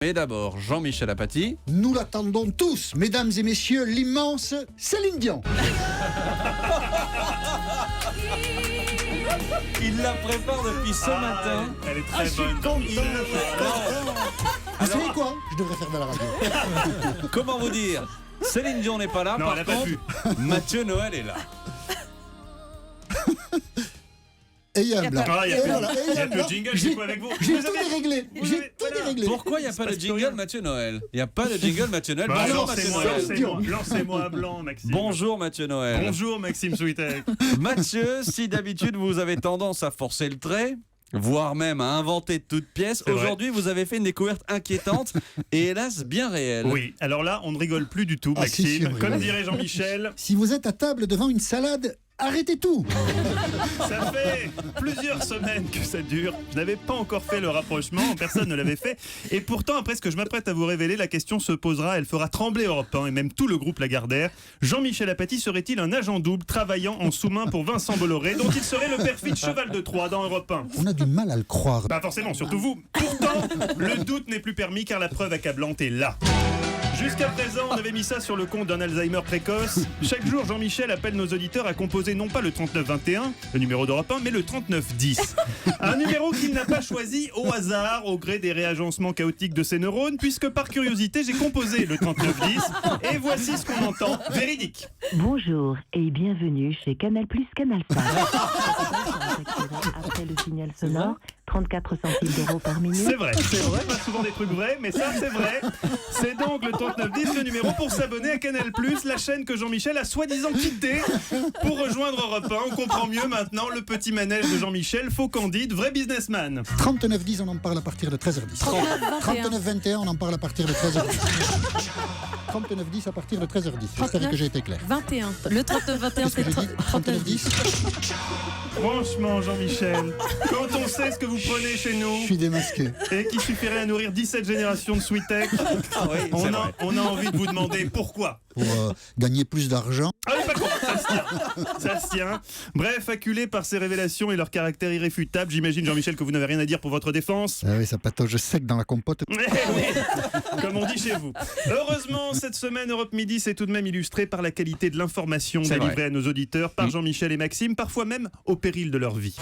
Mais d'abord, Jean-Michel Apathy. Nous l'attendons tous, mesdames et messieurs, l'immense Céline Dion. Il la prépare depuis ce matin. Elle est très bonne. Vous savez quoi? Je devrais faire de la radio. Comment vous dire? Céline Dion n'est pas là, Non, par elle a pas contre, pu. Mathieu Noël est là. Et il y a un blanc. Ah, il y a Et plus- voilà, et il y a un plus blanc. de jingle, J'ai c'est quoi avec vous? j'ai Vous tout avez- déréglé. vous J'ai avez- tout voilà. déréglé. Pourquoi il n'y a pas de passe plus jingle rien. Mathieu Noël? Il n'y a pas de jingle Mathieu Noël. Bah, Bonjour Mathieu lancez-moi, Noël. lancez-moi à blanc, Maxime. Bonjour Mathieu Noël. Bonjour, Maxime Switek. Mathieu, si d'habitude vous avez tendance à forcer le trait, voire même à inventer de toutes pièces, C'est vrai. aujourd'hui vous avez fait une découverte inquiétante et hélas bien réelle. Oui, alors là, on ne rigole plus du tout, Ah, si, Maxime. si, on Comme rigole. dirait Jean-Michel, Si vous êtes à table devant une salade, arrêtez tout. ça fait plusieurs semaines que ça dure. Je n'avais pas encore fait le rapprochement, personne ne l'avait fait. Et pourtant, après ce que je m'apprête à vous révéler, la question se posera, elle fera trembler Europe 1 et même tout le groupe Lagardère. Jean-Michel Apathy serait-il un agent double travaillant en sous-main pour Vincent Bolloré, dont il serait le perfide cheval de Troie dans Europe 1? On a du mal à le croire. Pas forcément, surtout vous. Pourtant, le doute n'est plus permis car la preuve accablante est là. Jusqu'à présent, on avait mis ça sur le compte d'un Alzheimer précoce. Chaque jour, Jean-Michel appelle nos auditeurs à composer non pas le 3921, le numéro d'Europe 1, mais le 3910. Un numéro qu'il n'a pas choisi au hasard, au gré des réagencements chaotiques de ses neurones, puisque par curiosité, j'ai composé le 3910. Et voici ce qu'on entend. Véridique. Bonjour et bienvenue chez Canal Plus Canal Après le signal sonore, 34 centimes d'euros par minute. C'est vrai, pas souvent des trucs vrais, mais ça c'est vrai. C'est donc le 3910, le numéro pour s'abonner à Canal+, la chaîne que Jean-Michel a soi-disant quittée pour rejoindre Europe 1. On comprend mieux maintenant le petit manège de Jean-Michel, faux candide, vrai businessman. 39-10, on en parle à partir de 13h10. 39-21, on en parle à partir de 13h10. 39-10 à partir de 13h10. J'espère que j'ai été clair. 21. Le 39-21, Qu'est-ce que c'est j'ai dit 39-10. 39-10. Franchement, Jean-Michel, quand on sait ce que vous prenez chez Je nous suis démasqué. et qu'il suffirait à nourrir 17 générations de Sweetek, on a envie de vous demander pourquoi. Pour gagner plus d'argent. Ah oui, pas con, ça se tient. Ça se tient. Bref, acculé par ces révélations et leur caractère irréfutable, j'imagine, Jean-Michel, que vous n'avez rien à dire pour votre défense. Ah oui, ça patauge sec dans la compote. Eh oui, comme on dit chez vous. Heureusement, cette semaine, Europe Midi s'est tout de même illustrée par la qualité de l'information C'est délivrée vrai. à nos auditeurs par Jean-Michel et Maxime, parfois même au péril de leur vie.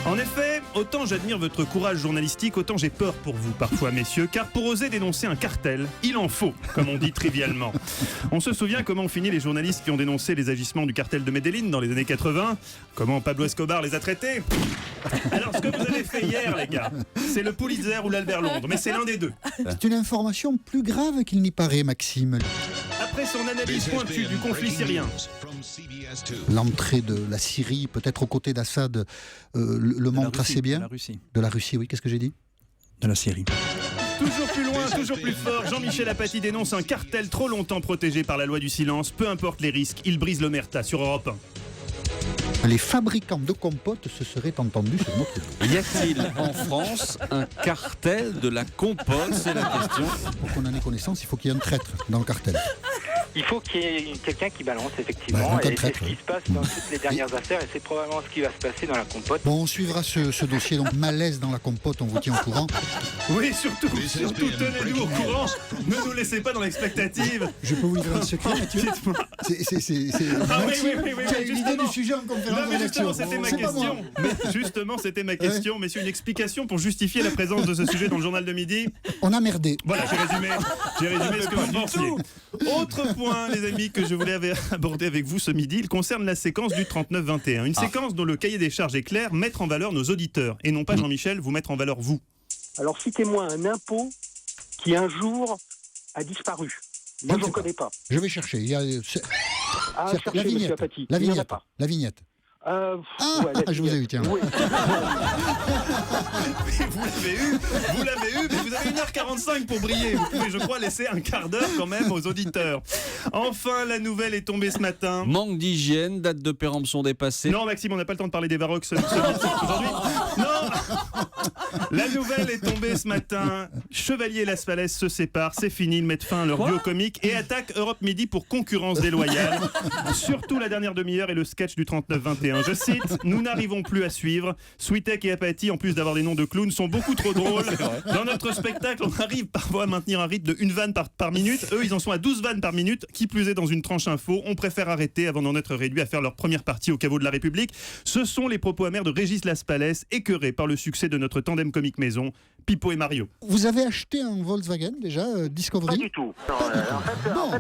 En effet, autant j'admire votre courage journalistique, autant j'ai peur pour vous parfois, messieurs, car pour oser dénoncer un cartel, il en faut, comme on dit trivialement. On se souvient comment ont fini les journalistes qui ont dénoncé les agissements du cartel de Medellín dans les années 80, comment Pablo Escobar les a traités. Alors ce que vous avez fait hier, les gars, c'est le Pulitzer ou l'Albert Londres, mais c'est l'un des deux. C'est une information plus grave qu'il n'y paraît, Maxime. Après son analyse pointue du conflit syrien, L'entrée de la Syrie, peut-être aux côtés d'Assad, le montre assez bien. De la Russie. De la Russie, oui, qu'est-ce que j'ai dit? De la Syrie. toujours plus loin, toujours plus fort, Jean-Michel Apathy dénonce un cartel trop longtemps protégé par la loi du silence. Peu importe les risques, il brise l'omerta sur Europe 1. Les fabricants de compotes se seraient entendus sur notre dos. Y a-t-il en France un cartel de la compote? C'est la question. Pour qu'on en ait connaissance, il faut qu'il y ait un traître dans le cartel. Il faut qu'il y ait quelqu'un qui balance, Bah, effectivement. un Et c'est traître, ce qui oui. se passe dans toutes les dernières affaires et c'est probablement ce qui va se passer dans la compote. Bon, on suivra ce dossier. Donc, malaise dans la compote, on vous tient au courant. Oui, surtout tenez-nous au courant. Ne nous laissez pas dans l'expectative. Je peux vous dire un secret, Mathieu? Dites-moi. C'est Ah oui, Maxime oui, qui a une idée justement. du sujet en Non, conférence de mais rédaction. justement, c'était ma C'est pas moi. question. Mais justement, c'était ma question. Messieurs, une explication pour justifier la présence de ce sujet dans le journal de midi. On a merdé. Voilà, j'ai résumé ce que vous pensiez. Autre point, les amis, que je voulais aborder avec vous ce midi, il concerne la séquence du 39-21. Une séquence dont le cahier des charges est clair, mettre en valeur nos auditeurs. Et non pas, Jean-Michel, vous mettre en valeur vous. Alors citez-moi un impôt qui un jour a disparu. Moi je ne connais pas. Je vais chercher. Il y a, Ah, certes, cherchez, la monsieur vignette. Apathy. La Il n'y en a vignette. pas. La vignette. Ah, Je vous ai eu, tiens. Oui. Vous l'avez eu, mais vous avez 1h45 pour briller. Vous pouvez, je crois, laisser un quart d'heure quand même aux auditeurs. Enfin, la nouvelle est tombée ce matin. Manque d'hygiène, date de péremption dépassée. Non, Maxime, on n'a pas le temps de parler des Varox aujourd'hui. Non, La nouvelle est tombée ce matin. Chevalier et Las Palais se séparent, c'est fini, ils mettent fin à leur duo comique et attaquent Europe Midi pour concurrence déloyale. Surtout la dernière demi-heure et le sketch du 39-21. Je cite, nous n'arrivons plus à suivre. Sweetek et Apathy, en plus d'avoir des noms de clowns, sont beaucoup trop drôles. Dans notre spectacle, on arrive parfois à maintenir un rythme de 1 vanne par minute. Eux, ils en sont à 12 vannes par minute. Qui plus est, dans une tranche info, on préfère arrêter avant d'en être réduit à faire leur première partie au caveau de la République. Ce sont les propos amers de Régis Las Palais, écœuré par le succès de notre tandem comique maison, Pipo et Mario. Vous avez acheté un Volkswagen déjà, Pas Discovery? du tout. Non, Bon.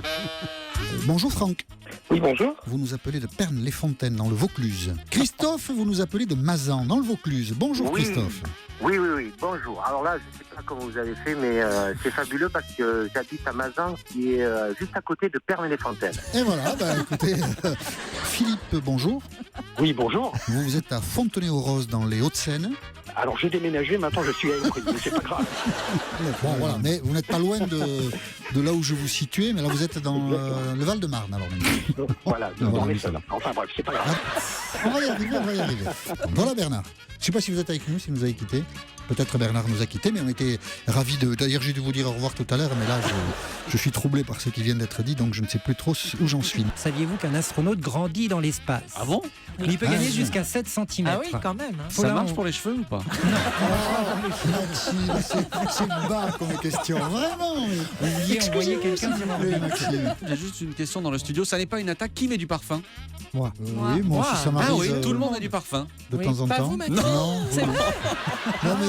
Bonjour Franck. Oui, bonjour. Vous nous appelez de Pernes-les-Fontaines dans le Vaucluse. Christophe, vous nous appelez de Mazan dans le Vaucluse. Bonjour Oui. Christophe. Oui, bonjour. Alors là, je ne sais pas comment vous avez fait, mais c'est fabuleux parce que j'habite à Mazan, qui est juste à côté de Pernes-les-Fontaines. Et voilà, écoutez, Philippe, bonjour. Oui, bonjour. Vous êtes à Fontenay-aux-Roses dans les Hauts-de-Seine. Alors j'ai déménagé, maintenant je suis à Évry, mais c'est pas grave. Bon, voilà, mais vous n'êtes pas loin de là où je vous situais, mais là vous êtes dans le Val-de-Marne alors maintenant. Voilà, dans les sols. Enfin bref, c'est pas grave. On va y arriver. Voilà Bernard. Je ne sais pas si vous êtes avec nous, si vous nous avez quittés. Peut-être Bernard nous a quittés, mais on était ravis de... D'ailleurs, j'ai dû vous dire au revoir tout à l'heure, mais là, je suis troublé par ce qui vient d'être dit, donc je ne sais plus trop où j'en suis. Saviez-vous qu'un astronaute grandit dans l'espace? Ah bon? Il peut gagner jusqu'à 7 cm. Ah oui, quand même. hein. Ça marche pour les cheveux ou pas? Maxime, c'est bas comme question, vraiment. Vous vouliez envoyer quelqu'un sur Oui, l'orbite. Maxime. J'ai juste une question dans le studio. Ça n'est pas une attaque. Qui met du parfum? Moi. Oui, moi aussi, ça Ah m'arrive oui, tout le monde a du parfum. de Oui, temps en pas temps. vous, Maxime. Non, C'est non, mais...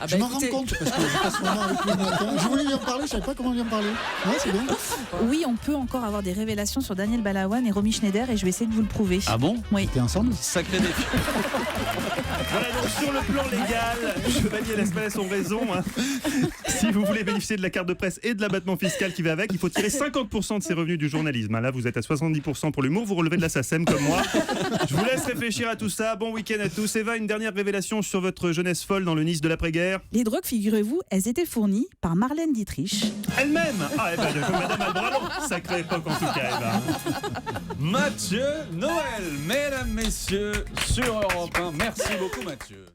Ah Je bah m'en rends écoutez, compte parce que je passe mon temps avec lui le matin. Je voulais lui en parler, je ne savais pas comment lui en parler. Ouais, c'est bien. Oui, on peut encore avoir des révélations sur Daniel Balavoine et Romy Schneider et je vais essayer de vous le prouver. Ah bon? T'es ensemble? Sacré défi. Voilà, donc sur le plan légal, Chevalier et Las Palais ont raison. hein. Si vous voulez bénéficier de la carte de presse et de l'abattement fiscal qui va avec, il faut tirer 50% de ses revenus du journalisme. Là, vous êtes à 70% pour l'humour, vous relevez de la SACEM comme moi. Je vous laisse réfléchir à tout ça. Bon week-end à tous. Eva, une dernière révélation sur votre jeunesse folle dans le Nice de l'après-guerre. Les drogues, figurez-vous, elles étaient fournies par Marlène Dietrich. Elle-même. Ah, eh ben, comme Madame Albrado. Sacrée époque en tout cas, Eva. Mathieu Noël, mesdames, messieurs, sur Europe 1. Merci beaucoup, Mathieu.